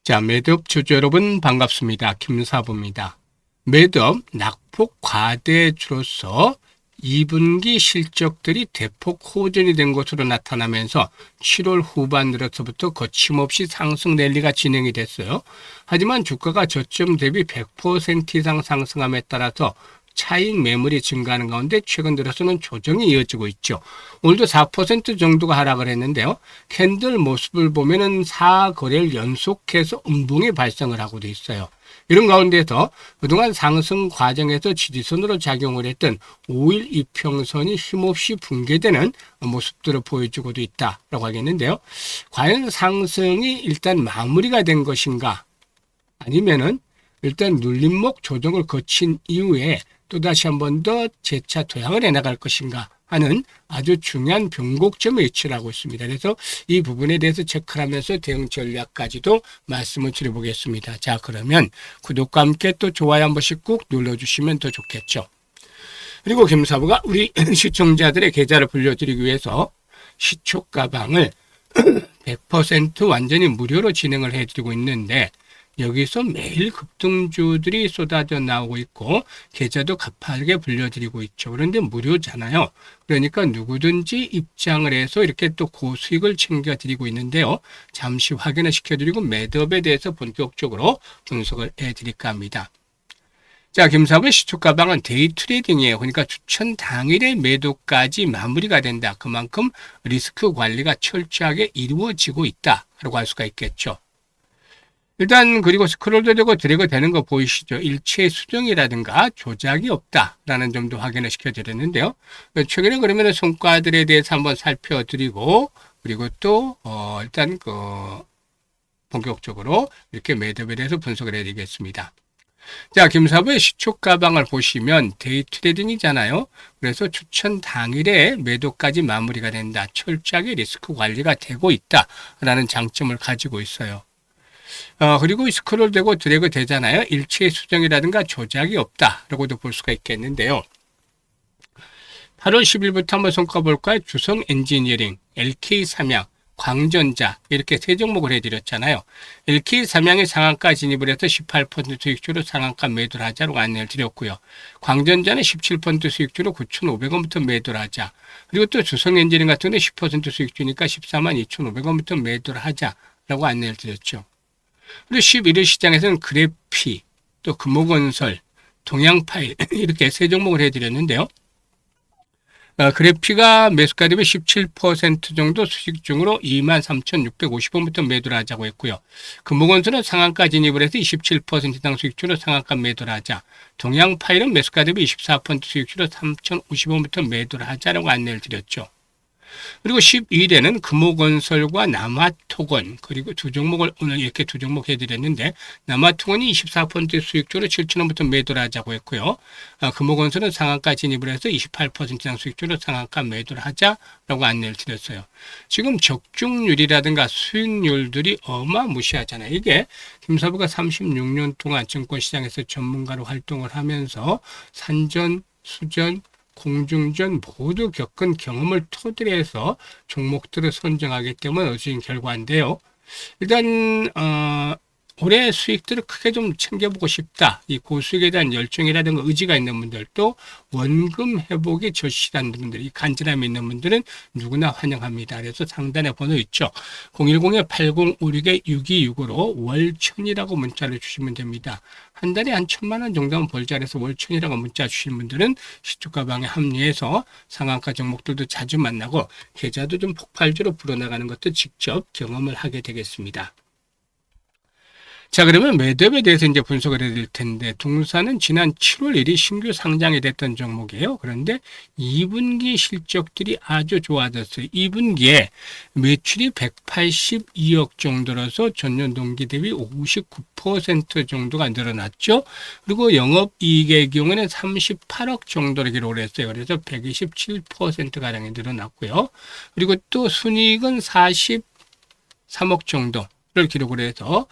자, 매드업 주주 여러분 반갑습니다. 김사부입니다. 매드업 낙폭 과대주로서 2분기 실적들이 대폭 호전이 된 것으로 나타나면서 7월 후반 들어서부터 거침없이 상승 랠리가 진행이 됐어요. 하지만 주가가 저점 대비 100% 이상 상승함에 따라서 차익 매물이 증가하는 가운데 최근 들어서는 조정이 이어지고 있죠. 오늘도 4% 정도가 하락을 했는데요. 캔들 모습을 보면은 4거래일 연속해서 음봉이 발생을 하고 있어요. 이런 가운데서 그동안 상승 과정에서 지지선으로 작용을 했던 5일 이평선이 힘없이 붕괴되는 모습들을 보여주고도 있다라고 하겠는데요. 과연 상승이 일단 마무리가 된 것인가? 아니면은 일단 눌림목 조정을 거친 이후에 또다시 한 번 더 재차 도약을 해나갈 것인가 하는 아주 중요한 변곡점에 위치를 하고 있습니다. 그래서 이 부분에 대해서 체크를 하면서 대응 전략까지도 말씀을 드려보겠습니다. 자, 그러면 구독과 함께 또 좋아요 한 번씩 꾹 눌러주시면 더 좋겠죠. 그리고 김사부가 우리 시청자들의 계좌를 불려드리기 위해서 시초가방을 100% 완전히 무료로 진행을 해드리고 있는데, 여기서 매일 급등주들이 쏟아져 나오고 있고 계좌도 가파르게 불려드리고 있죠. 그런데 무료잖아요. 그러니까 누구든지 입장을 해서 이렇게 또 고수익을 챙겨드리고 있는데요. 잠시 확인을 시켜드리고 매드업에 대해서 본격적으로 분석을 해드릴까 합니다. 자, 김사부의 시초가방은 데이 트레이딩이에요. 그러니까 추천 당일의 매도까지 마무리가 된다. 그만큼 리스크 관리가 철저하게 이루어지고 있다라고 할 수가 있겠죠. 일단 그리고 스크롤도 되고 드래그 되는 거 보이시죠? 일체 수정이라든가 조작이 없다라는 점도 확인을 시켜드렸는데요. 최근에 그러면 성과들에 대해서 한번 살펴드리고, 그리고 또 일단 본격적으로 이렇게 매듭에 대해서 분석을 해드리겠습니다. 자, 김사부의 시초가방을 보시면 데이 트레이딩이잖아요. 그래서 추천 당일에 매도까지 마무리가 된다. 철저하게 리스크 관리가 되고 있다라는 장점을 가지고 있어요. 그리고 스크롤 되고 드래그 되잖아요. 일체 수정이라든가 조작이 없다라고도 볼 수가 있겠는데요. 8월 10일부터 한번 손가 볼까요? 주성 엔지니어링, LK 삼양, 광전자 이렇게 세 종목을 해드렸잖아요. LK 삼양의 상한가 진입을 해서 18% 수익주로 상한가 매도를 하자라고 안내를 드렸고요. 광전자는 17% 수익주로 9,500원부터 매도를 하자. 그리고 또 주성 엔지니어링 같은 경우는 10% 수익주니까 142,500원부터 매도를 하자라고 안내를 드렸죠. 그리고 11일 시장에서는 그래피, 또 금호건설, 동양파일 이렇게 세 종목을 해드렸는데요. 그래피가 매수가 대비 17% 정도 수익 중으로 23,650원부터 매도를 하자고 했고요. 금호건설은 상한가 진입을 해서 27% 이상 수익주로 상한가 매도를 하자. 동양파일은 매수가 대비 24% 수익주로 3,050원부터 매도를 하자라고 안내를 드렸죠. 그리고 12일에는 금호건설과 남아토건, 그리고 두 종목을 오늘 이렇게 두 종목 해드렸는데, 남아토건이 24% 수익주로 7,000원부터 매도를 하자고 했고요. 금호건설은 상한가 진입을 해서 28% 이상 수익주로 상한가 매도를 하자라고 안내를 드렸어요. 지금 적중률이라든가 수익률들이 어마무시하잖아요. 이게 김사부가 36년 동안 증권시장에서 전문가로 활동을 하면서 산전, 수전, 공중전 모두 겪은 경험을 토대로 해서 종목들을 선정하기 때문에 얻어진 결과인데요. 일단 올해 수익들을 크게 좀 챙겨보고 싶다. 이 고수익에 대한 열정이라든가 의지가 있는 분들도 원금 회복이 절실한 분들, 이 간절함이 있는 분들은 누구나 환영합니다. 그래서 상단에 번호 있죠. 010-8056-6265로 월천이라고 문자를 주시면 됩니다. 한 달에 한 1,000만 원 정도는 벌자. 그래서 월천이라고 문자 주시는 분들은 시초가방에 합류해서 상한가 종목들도 자주 만나고 계좌도 좀 폭발적으로 불어나가는 것도 직접 경험을 하게 되겠습니다. 자, 그러면 매듭에 대해서 이제 분석을 해드릴 텐데, 동사는 지난 7월 1일 신규 상장이 됐던 종목이에요. 그런데 2분기 실적들이 아주 좋아졌어요. 2분기에 매출이 182억 정도라서 전년 동기 대비 59% 정도가 늘어났죠. 그리고 영업이익의 경우에는 38억 정도를 기록을 했어요. 그래서 127%가량이 늘어났고요. 그리고 또 순이익은 43억 정도. 기록을 해서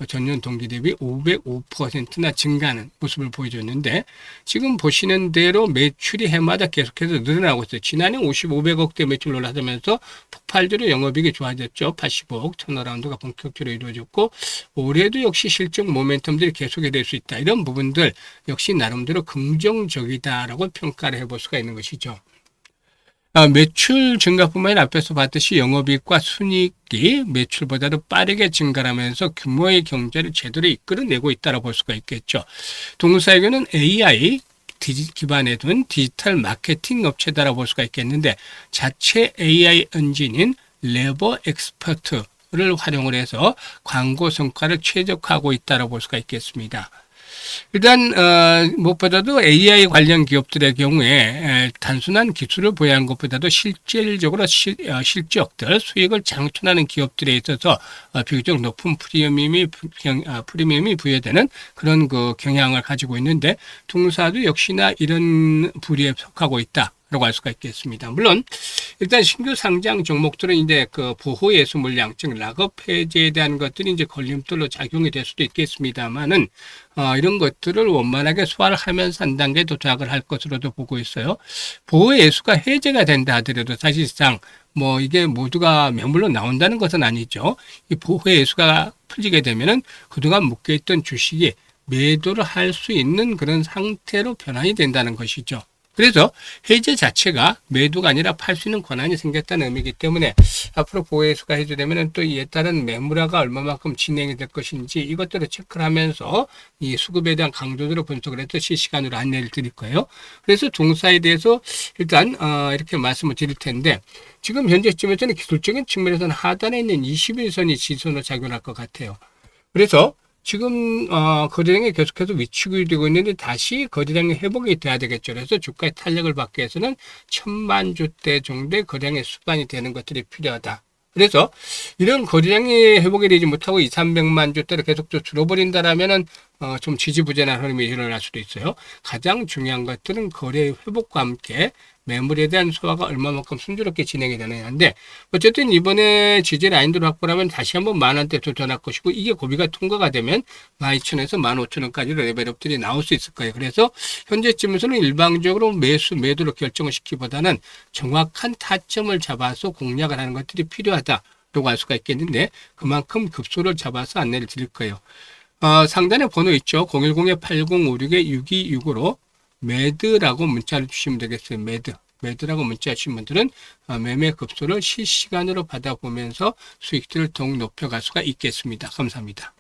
전년 동기 대비 505%나 증가하는 모습을 보여줬는데 지금 보시는 대로 매출이 해마다 계속해서 늘어나고 있어요. 지난해 500억대 매출 올라서면서 폭발적으로 영업이익이 좋아졌죠. 85억 턴어라운드가 본격적으로 이루어졌고 올해도 역시 실적 모멘텀들이 계속이 될 수 있다. 이런 부분들 역시 나름대로 긍정적이다라고 평가를 해볼 수가 있는 것이죠. 매출 증가뿐만 아니라 앞에서 봤듯이 영업이익과 순이익이 매출보다도 빠르게 증가하면서 규모의 경제를 제대로 이끌어내고 있다고 볼 수가 있겠죠. 동사에게는 AI 기반에 둔 디지털 마케팅 업체다라고 볼 수가 있겠는데 자체 AI 엔진인 레버 엑스퍼트를 활용을 해서 광고 성과를 최적화하고 있다고 볼 수가 있겠습니다. 일단 무엇보다도 AI 관련 기업들의 경우에 단순한 기술을 보유한 것보다도 실질적으로 실적들 수익을 창출하는 기업들에 있어서 비교적 높은 프리미엄이 부여되는 그런 그 경향을 가지고 있는데 동사도 역시나 이런 부류에 속하고 있다. 라고 할 수가 있겠습니다. 물론 일단 신규 상장 종목들은 이제 그 보호 예수 물량 즉 락업 해제에 대한 것들이 이제 걸림돌로 작용이 될 수도 있겠습니다만은 이런 것들을 원만하게 소화를 하면서 한 단계 도착을 할 것으로도 보고 있어요. 보호 예수가 해제가 된다 하더라도 사실상 뭐 이게 모두가 매물로 나온다는 것은 아니죠. 이 보호 예수가 풀리게 되면은 그동안 묶여있던 주식이 매도를 할 수 있는 그런 상태로 변환이 된다는 것이죠. 그래서 해제 자체가 매도가 아니라 팔 수 있는 권한이 생겼다는 의미이기 때문에 앞으로 보호예수가 해제되면 또 이에 따른 매물화가 얼마만큼 진행이 될 것인지 이것들을 체크를 하면서 이 수급에 대한 강도들을 분석을 해서 실시간으로 안내를 드릴 거예요. 그래서 동사에 대해서 일단 이렇게 말씀을 드릴 텐데 지금 현재쯤에서는 기술적인 측면에서는 하단에 있는 21선이 지선으로 작용할 것 같아요. 그래서 지금 거래량이 계속해서 위축이 되고 있는데 다시 거래량이 회복이 돼야 되겠죠. 그래서 주가의 탄력을 받기 위해서는 1000만 주대 정도의 거래량의 수반이 되는 것들이 필요하다. 그래서 이런 거래량이 회복이 되지 못하고 200~300만 주대로 계속 줄어버린다라면은 좀 지지부진한 흐름이 일어날 수도 있어요. 가장 중요한 것들은 거래 회복과 함께 매물에 대한 소화가 얼마만큼 순조롭게 진행이 되느냐인데 어쨌든 이번에 지지 라인들을 확보하면 다시 한번 10,000원대 도전할 것이고 이게 고비가 통과가 되면 12,000원에서 15,000원까지 레벨업들이 나올 수 있을 거예요. 그래서 현재쯤에서는 일방적으로 매도를 결정을 시키기보다는 정확한 타점을 잡아서 공략을 하는 것들이 필요하다라고 할 수가 있겠는데 그만큼 급소를 잡아서 안내를 드릴 거예요. 상단에 번호 있죠. 010-8056-6265로 매드라고 문자를 주시면 되겠어요. 매드라고 문자 주신 분들은 매매 급소를 실시간으로 받아보면서 수익들을 더욱 높여갈 수가 있겠습니다. 감사합니다.